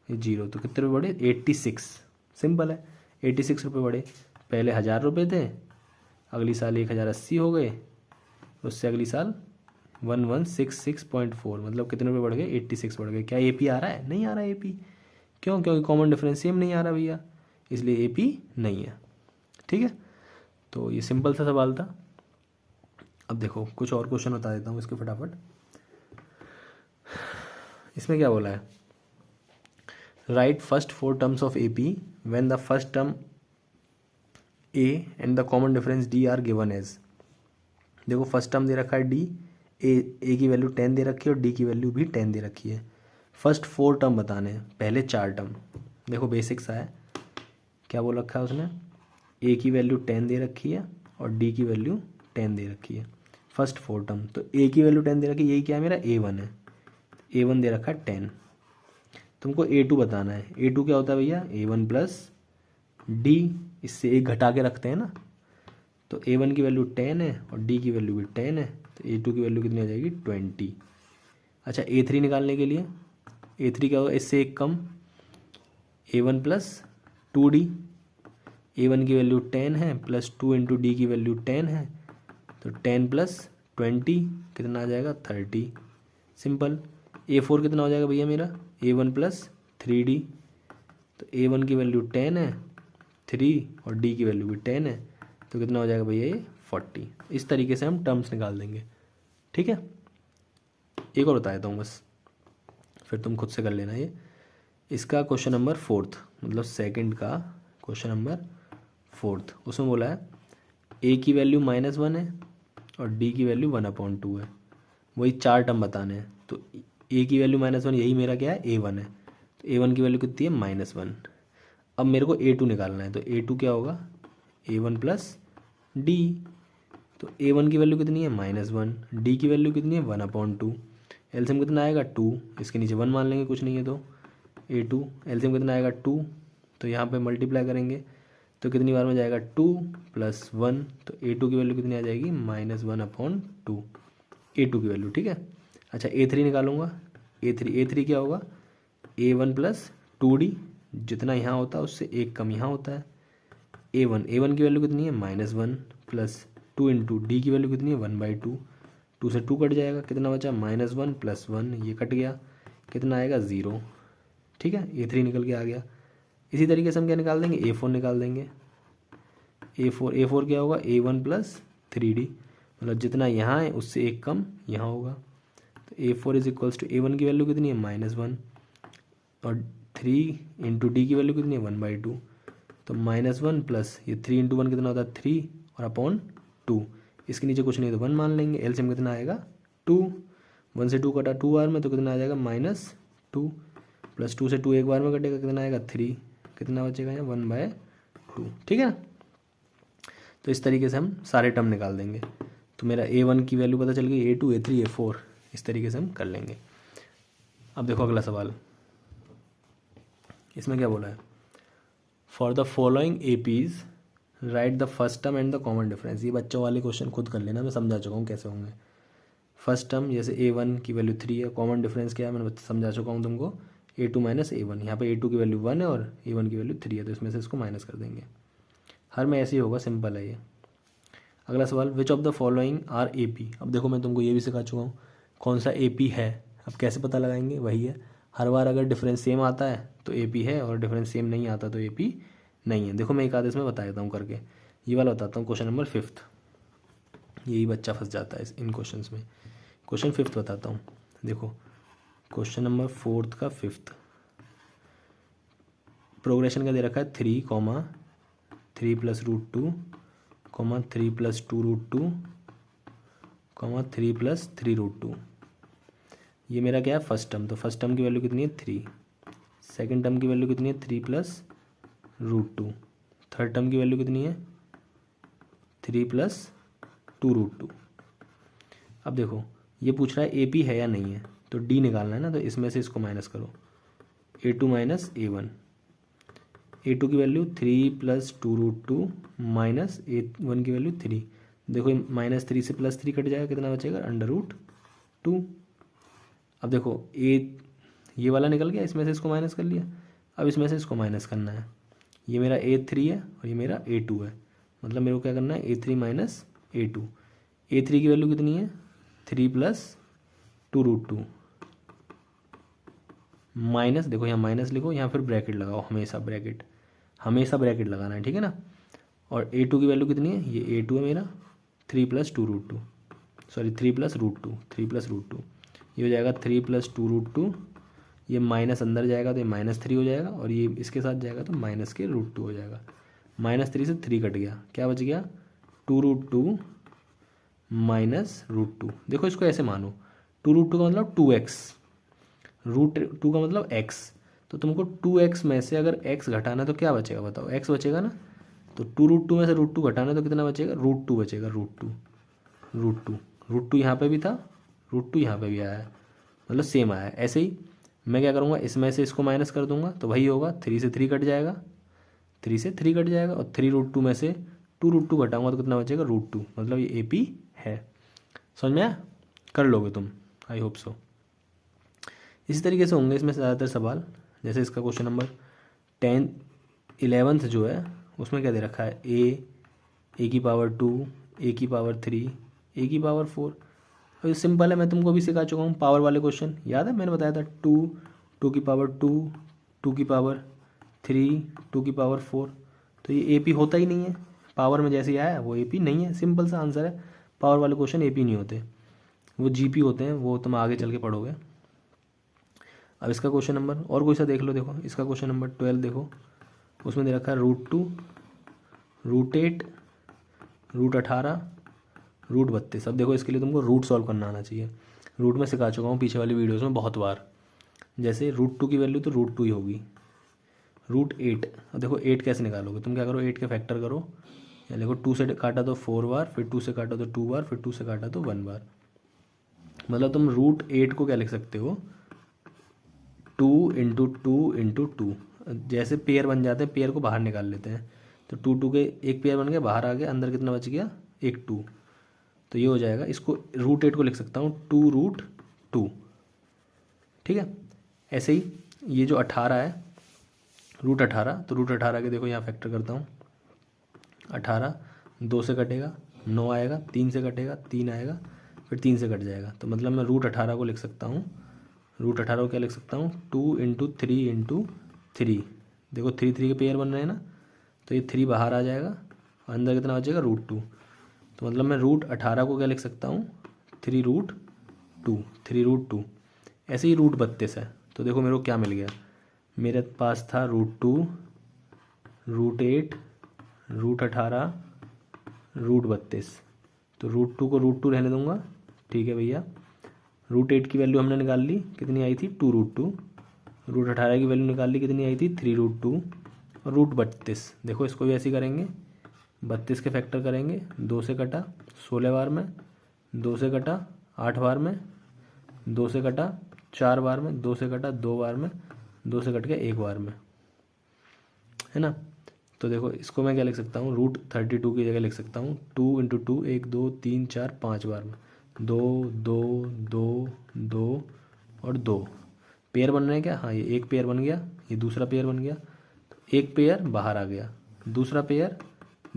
ये 0, तो कितने रुपये बढ़े 86, सिंपल है 86 रुपये बढ़े। पहले 1,000 रुपये थे, अगली साल 1,080 हो गए, उससे अगली साल 1,166.4, मतलब कितने रुपये बढ़ गए 86 बढ़ गए। क्या एपी आ रहा है, नहीं आ रहा है एपी, क्यों, क्योंकि कॉमन डिफरेंस सेम नहीं आ रहा भैया, इसलिए एपी नहीं है, ठीक है। तो ये सिंपल सा सवाल था। अब देखो कुछ और क्वेश्चन बता देता हूँ इसके फटाफट। इसमें क्या बोला है, write first 4 terms of AP when the first term A and the common difference D are given as. देखो फर्स्ट टर्म दे रखा है डी, ए की वैल्यू 10 दे रखी है और डी की वैल्यू भी 10 दे रखी है। फर्स्ट 4 टर्म बताने हैं, पहले 4 टर्म। देखो बेसिक सा है, क्या बोल रखा है उसने, ए की वैल्यू 10 दे रखी है और डी की वैल्यू 10 दे रखी है। फर्स्ट 4 टर्म, तो ए की वैल्यू 10 दे रखी है, यही क्या है मेरा A1 है, A1 दे रखा है 10, तुमको A2 बताना है। A2 क्या होता है भैया, A1 प्लस D, इससे एक घटा के रखते हैं ना, तो A1 की वैल्यू 10 है और D की वैल्यू भी 10 है, तो A2 की वैल्यू कितनी आ जाएगी 20। अच्छा A3 निकालने के लिए, A3 क्या होगा, इससे एक कम, A1 प्लस 2D, A1 की वैल्यू 10 है प्लस 2 इंटू डी की वैल्यू 10 है, तो 10 प्लस 20 कितना आ जाएगा 30। सिंपल। A4 कितना हो जाएगा भैया मेरा, A1 प्लस 3D, तो A1 की वैल्यू 10 है 3 और D की वैल्यू भी 10 है, तो कितना हो जाएगा भैया ये 40। इस तरीके से हम टर्म्स निकाल देंगे। ठीक है, एक और बता देता हूँ बस, फिर तुम खुद से कर लेना ये। इसका क्वेश्चन नंबर 4 मतलब सेकंड का क्वेश्चन नंबर 4, उसमें बोला है A की वैल्यू -1 है और D की वैल्यू 1/2 है, वही 4 टर्म बताने हैं। तो A की वैल्यू -1, यही मेरा क्या है A1 है, तो A1 की वैल्यू कितनी है -1। अब मेरे को A2 निकालना है, तो A2 क्या होगा, A1 प्लस D, तो A1 की वैल्यू कितनी है -1, D की वैल्यू कितनी है 1/2, एलसीएम कितना आएगा 2, इसके नीचे 1 मान लेंगे, कुछ नहीं है तो A2 एलसीएम कितना आएगा 2, तो यहाँ पे मल्टीप्लाई करेंगे तो कितनी बार में जाएगा 2 + 1, तो A2 की वैल्यू कितनी आ जाएगी -1/2, A2 की वैल्यू। ठीक है, अच्छा A3 निकालूंगा, A3 क्या होगा, A1 प्लस 2D, जितना यहाँ होता है उससे एक कम यहाँ होता है, A1 की वैल्यू कितनी है -1 प्लस 2 इंटू डी की वैल्यू कितनी है 1/2, 2 से 2 कट जाएगा, कितना बचा -1 + 1, ये कट गया, कितना आएगा 0। ठीक है, A3 निकल के आ गया। इसी तरीके से हम क्या निकाल देंगे, A4 निकाल देंगे। A4 क्या होगा, A1 प्लस 3D, मतलब जितना यहाँ है उससे एक कम यहाँ होगा, तो A4 = A1 की वैल्यू कितनी है -1 और 3 इंटू डी की वैल्यू कितनी है 1/2, तो -1 प्लस ये 3 इंटू 1 कितना होता है 3 और अपॉन 2, इसके नीचे कुछ नहीं तो 1 मान लेंगे, एलसीएम कितना आएगा 2, 1 से 2 कटा 2 बार में, तो कितना आ जाएगा -2 प्लस 2 से 2 एक बार में कटेगा, कितना आएगा 3, कितना बचेगा यहाँ 1/2। ठीक है ना, तो इस तरीके से हम सारे टर्म निकाल देंगे। तो मेरा A1 की वैल्यू पता चल गई, A2 A3 A4, इस तरीके से हम कर लेंगे। अब देखो अगला सवाल, इसमें क्या बोला है, for the following APs right the first term and the common difference. ये बच्चों वाले क्वेश्चन खुद कर लेना, मैं समझा चुका हूँ कैसे होंगे। फर्स्ट टर्म जैसे A1 की वैल्यू 3 है, कॉमन डिफरेंस क्या है मैंने समझा चुका हूँ तुमको, A2 - A1, यहाँ पे A2 की वैल्यू 1 है और A1 की वैल्यू 3 है, तो इसमें से इसको माइनस कर देंगे। हर में ऐसे ही होगा, सिंपल है ये। अगला सवाल, which of the following are AP। अब देखो मैं तुमको ये भी सिखा चुका हूँ कौन सा AP है, अब कैसे पता लगाएंगे, वही है, हर बार अगर डिफरेंस सेम आता है तो AP है और डिफरेंस सेम नहीं आता तो AP नहीं है। देखो मैं एक आध इसमें बता देता हूँ करके, ये वाला बताता हूँ, क्वेश्चन नंबर 5, यही बच्चा फंस जाता है इन क्वेश्चंस में। क्वेश्चन 5 बताता हूँ, देखो क्वेश्चन नंबर 4 का 5, प्रोग्रेशन का दे रखा है 3, 3 + √2, 3 + 2√2, 3 + 3√2। ये मेरा क्या है फर्स्ट टर्म, तो फर्स्ट टर्म की वैल्यू कितनी है 3, सेकंड टर्म की वैल्यू कितनी है 3 + √2, थर्ड टर्म की वैल्यू कितनी है 3 + 2√2। अब देखो ये पूछ रहा है AP है या नहीं है, तो D निकालना है ना, तो इसमें से इसको माइनस करो, A2 - A1, A2 की वैल्यू 3 + 2√2 माइनस A1 की वैल्यू 3, देखो -3 से +3 कट जाएगा, कितना बचेगा √2। अब देखो ये वाला निकल गया, इसमें से इसको माइनस कर लिया, अब इसमें से इसको माइनस करना है, ये मेरा A3 है और ये मेरा A2 है, मतलब मेरे को क्या करना है A3 - A2। A3 की वैल्यू कितनी है 3 + 2√2 माइनस, देखो यहाँ माइनस लिखो, यहाँ फिर ब्रैकेट लगाओ, हमेशा ब्रैकेट लगाना है, ठीक है ना। और A2 की वैल्यू कितनी है, ये A2 है मेरा 3 + 2√2, सॉरी 3 + √2, ये हो जाएगा 3 + 2√2, ये माइनस अंदर जाएगा तो ये -3 हो जाएगा, और ये इसके साथ जाएगा तो -√2 हो जाएगा, -3 से 3 कट गया, क्या बच गया 2√2 - √2। देखो इसको ऐसे मानो, 2√2 का मतलब 2x, √2 का मतलब x, तो तुमको 2x में से अगर x घटाना तो क्या बचेगा बताओ, x बचेगा ना, तो 2√2 में से √2 घटाना तो कितना बचेगा √2 बचेगा, √2 यहाँ पे भी था, √2 यहाँ पे भी आया है, मतलब सेम आया। ऐसे ही मैं क्या करूँगा, इसमें से इसको माइनस कर दूंगा तो वही होगा, 3 से 3 कट जाएगा, 3 से 3 कट जाएगा, और 3√2 में से 2√2 घटाऊंगा तो कितना बचेगा, √2। मतलब ये ए पी है। समझ में आया? कर लोगे तुम, आई होप सो। इसी तरीके से होंगे इसमें ज़्यादातर सवाल। जैसे इसका क्वेश्चन नंबर 11th जो है उसमें क्या दे रखा है, ए की पावर 2, ए की पावर 3, ए की पावर 4। और ये सिंपल है, मैं तुमको अभी सिखा चुका हूँ पावर वाले क्वेश्चन, याद है मैंने बताया था, 2 की पावर 2, 2 की पावर 3, 2 की पावर 4। तो ये ए पी होता ही नहीं है, पावर में जैसे ही आया वो ए पी नहीं है। सिंपल सा आंसर है, पावर वाले क्वेश्चन ए पी नहीं होते, वो जी पी होते हैं, वो तुम आगे चल के पढ़ोगे। अब इसका क्वेश्चन नंबर और कोई सा देख लो। देखो इसका क्वेश्चन नंबर 12 देखो, उसमें दे रखा है √2, √8, √18, √32। अब देखो इसके लिए तुमको रूट सॉल्व करना आना चाहिए। रूट में सिखा चुका हूँ पीछे वाली वीडियोज़ में बहुत बार। जैसे √2 की वैल्यू तो √2 ही होगी। √8, अब देखो 8 कैसे निकालोगे, तुम क्या करो, 8 के फैक्टर करो। या देखो 2 से काटा तो 4 बार, फिर 2 से काटा तो 2 बार, फिर 2 से काटा तो 1 बार। मतलब तुम √8 को क्या लिख सकते हो, 2 इंटू 2 इंटू 2। जैसे पेयर बन जाते हैं, पेयर को बाहर निकाल लेते हैं। तो 2 के एक पेयर बन गया, बाहर आ गया, अंदर कितना बच गया, एक 2। तो ये हो जाएगा, इसको √8 को लिख सकता हूँ 2√2। ठीक है। ऐसे ही ये जो 18 है, √18, तो √18 के देखो यहाँ फैक्टर करता हूँ। 18 2 से कटेगा, 9 आएगा, 3 से कटेगा, 3 आएगा, फिर 3 से कट जाएगा। तो मतलब मैं √18 को लिख सकता हूँ, √18 को क्या लिख सकता हूँ, 2 इंटू 3 इंटू 3। देखो 3 3 के पेयर बन रहे हैं ना, तो ये 3 बाहर आ जाएगा, अंदर कितना बचेगा, √2। तो मतलब मैं √18 को क्या लिख सकता हूँ, 3√2। ऐसे ही √32 है। तो देखो मेरे को क्या मिल गया, मेरे पास था √2, √8, √18, √32। तो √2 को √2 रहने दूंगा, ठीक है भैया। √8 की वैल्यू हमने निकाल ली, कितनी आई थी, 2√2। √18 की वैल्यू निकाल ली, कितनी आई थी, 3√2। और √32, देखो इसको भी ऐसे ही करेंगे, 32 के फैक्टर करेंगे, 2 से कटा 16 बार में, 2 से कटा 8 बार में, 2 से कटा 4 बार में, 2 से कटा 2 बार में, 2 से कट के 1 बार में, है ना। तो देखो इसको मैं क्या लिख सकता हूँ, √32 की जगह लिख सकता हूँ 2 इंटू 2, 1 2 3 4 5 बार में, 2 2 2 2 और 2 पेयर बन रहे हैं क्या, हाँ ये एक पेयर बन गया, ये दूसरा पेयर बन गया। तो एक पेयर बाहर आ गया, दूसरा पेयर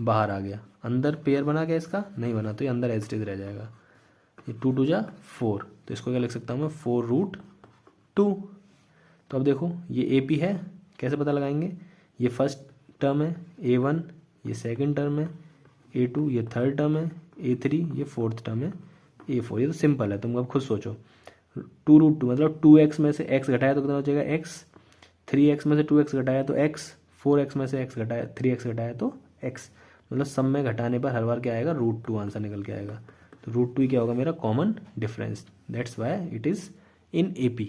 बाहर आ गया, अंदर पेयर बना क्या इसका, नहीं बना, तो ये अंदर एज इट इज रह जाएगा। ये 2 2 जा 4, तो इसको क्या लिख सकता हूँ मैं, 4√2। तो अब देखो ये ए पी है, कैसे पता लगाएंगे, ये फर्स्ट टर्म है A1, ये सेकंड टर्म है A2, ये थर्ड टर्म है A3, ये फोर्थ टर्म है A4। ये तो सिंपल है, तुम अब खुद सोचो। 2√2 मतलब 2x में से x घटाया तो कितना हो जाएगा x, 3x में से 2x घटाया तो x, 4x में से x घटाया 3x घटाया तो x। मतलब सब में घटाने पर हर बार क्या आएगा, √2 आंसर निकल के आएगा। तो √2 ही क्या होगा मेरा common difference, that's why it is in AP।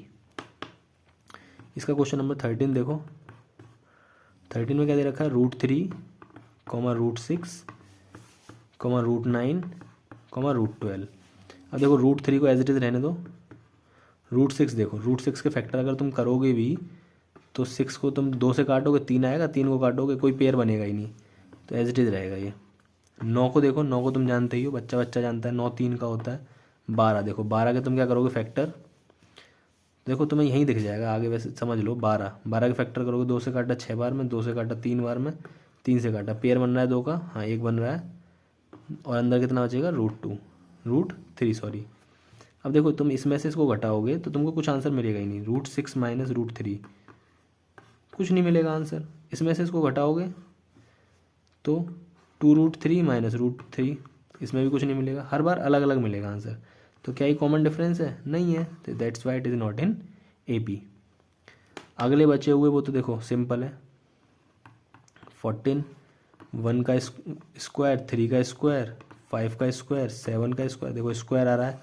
इसका क्वेश्चन नंबर 13 देखो, 13 में क्या दे रखा है, √3, √6, √9, √12। अब देखो √3 को एज इट इज़ रहने दो, √6 देखो, √6 के फैक्टर अगर तुम करोगे भी तो 6 को तुम 2 से काटोगे 3 आएगा, 3 को काटोगे कोई पेयर बनेगा ही नहीं, तो एज इट इज़ रहेगा ये। 9 को देखो, 9 को तुम जानते ही हो, बच्चा बच्चा जानता है, 9 3 का होता है। 12 देखो, 12 के तुम क्या करोगे फैक्टर, देखो तुम्हें यहीं दिख जाएगा, आगे वैसे समझ लो। 12 के फैक्टर करोगे, 2 से काटा 6 बार में, 2 से काटा 3 बार में, 3 से काटा, पेयर बन रहा है 2 का, हाँ एक बन रहा है, और अंदर कितना बचेगा, √3 सॉरी। अब देखो तुम इसमें से इसको घटाओगे तो तुमको कुछ आंसर मिलेगा ही नहीं, √6 माइनस √3, कुछ नहीं मिलेगा आंसर। इसमें से इसको घटाओगे तो 2√3 माइनस √3, इसमें भी कुछ नहीं मिलेगा, हर बार अलग अलग मिलेगा आंसर। तो क्या ये कॉमन डिफरेंस है, नहीं है, तो that's why it is not in AP। अगले बचे हुए वो तो देखो सिंपल है, 14, 1 का स्क्वायर, 3 का स्क्वायर, 5 का स्क्वायर, 7 का स्क्वायर, देखो स्क्वायर आ रहा है,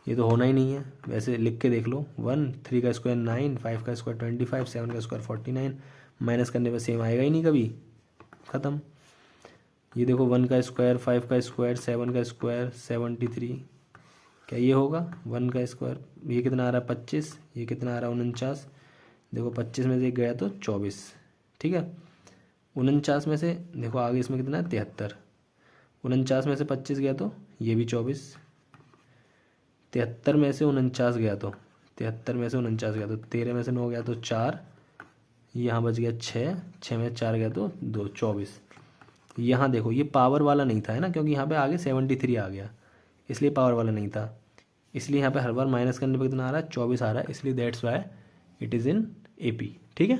ये तो होना ही नहीं है, वैसे लिख के देख लो। 1, 3 का स्क्वायर 9, 5 का स्क्वायर 25, 7 का स्क्वायर 49, माइनस करने पर सेम आएगा ही नहीं कभी, ख़त्म। ये देखो 1 का स्क्वायर, 5 का स्क्वायर, 7 का स्क्वायर 73, क्या ये होगा 1 का स्क्वायर, ये कितना आ रहा है 25, ये कितना आ रहा है 49, देखो 25 में से एक गया तो 24, ठीक है। 49 में से देखो आगे इसमें कितना है 73, 49 में से 25 गया तो ये भी 24, 73 में से 49 गया तो 73 में से 49 गया तो 13 में से 9 गया तो 4, यहाँ बच गया 6, 6 में 4 गया तो 2, 24। यहाँ देखो ये पावर वाला नहीं था है ना, क्योंकि यहाँ पे आगे 73 आ गया, इसलिए पावर वाला नहीं था, इसलिए यहाँ पे हर बार माइनस करने पर कितना आ रहा है 24 आ रहा है, इसलिए that's why it is in AP, ठीक है।